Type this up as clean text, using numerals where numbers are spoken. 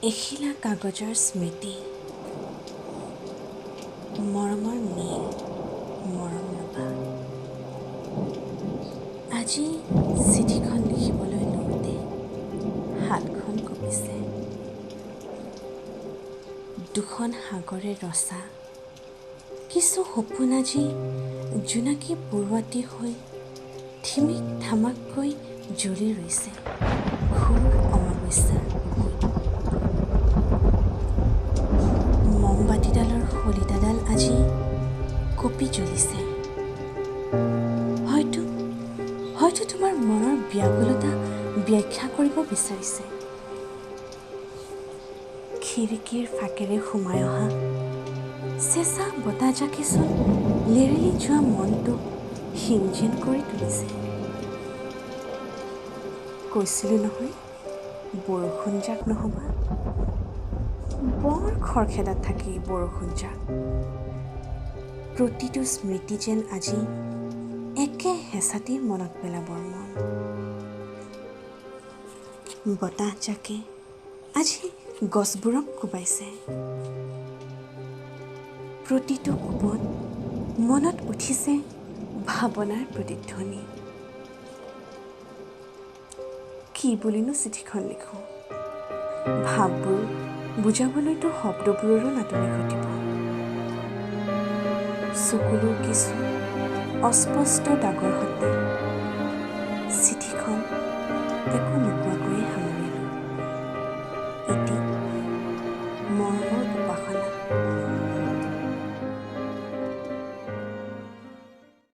এখিলা কাগজৰ স্মৃতি, মৰমৰ নীল, মৰম নবা। আজি চিঠিখন লিখিবলৈ লওঁতে হাতখন কঁপিছে। দুখন সাগৰে ৰচা কিছু সপোন আজি জোনাকী পৰুৱাটি হৈ ঠিমিক থামাককৈ জ্বলি ৰৈছে ঘোৰ অমাৱস্যাৰ বুকুত। মমবাতিডালৰ শলিতাডাল আজি কঁপি জ্বলিছে। হয়তো তোমাৰ মনৰ ব্যাকুলতা ব্যাখ্যা কৰিব বিচাৰিছে। খিৰিকীৰ ফাকেৰে সোমাই অহা চেঁচা বতাহজাকেচোন লেৰেলি যোৱা মনটোক হিমজিম কৰি তুলিছে। কৈছিলোঁ নহয় বৰষুণজাক নহ'বা। বৰ খৰখেদাত থাকে বৰষুণজাক। প্ৰতিটো স্মৃতি যেন আজি একে হেঁচাতেই মনত পেলাবৰ মন। বতাহজাকে আজি গছবোৰক কোবাইছে। প্ৰতিটো কোবত মনত উঠিছে ভাৱনাৰ প্ৰতিধ্বনি। কি বুলিনো চিঠিখন লিখোঁ? ভাৱবোৰ বুজাবলৈতো শব্দবোৰৰো নাটনি ঘটিব। চকুলোৰ কিছু অস্পষ্ট দাগৰ সৈতে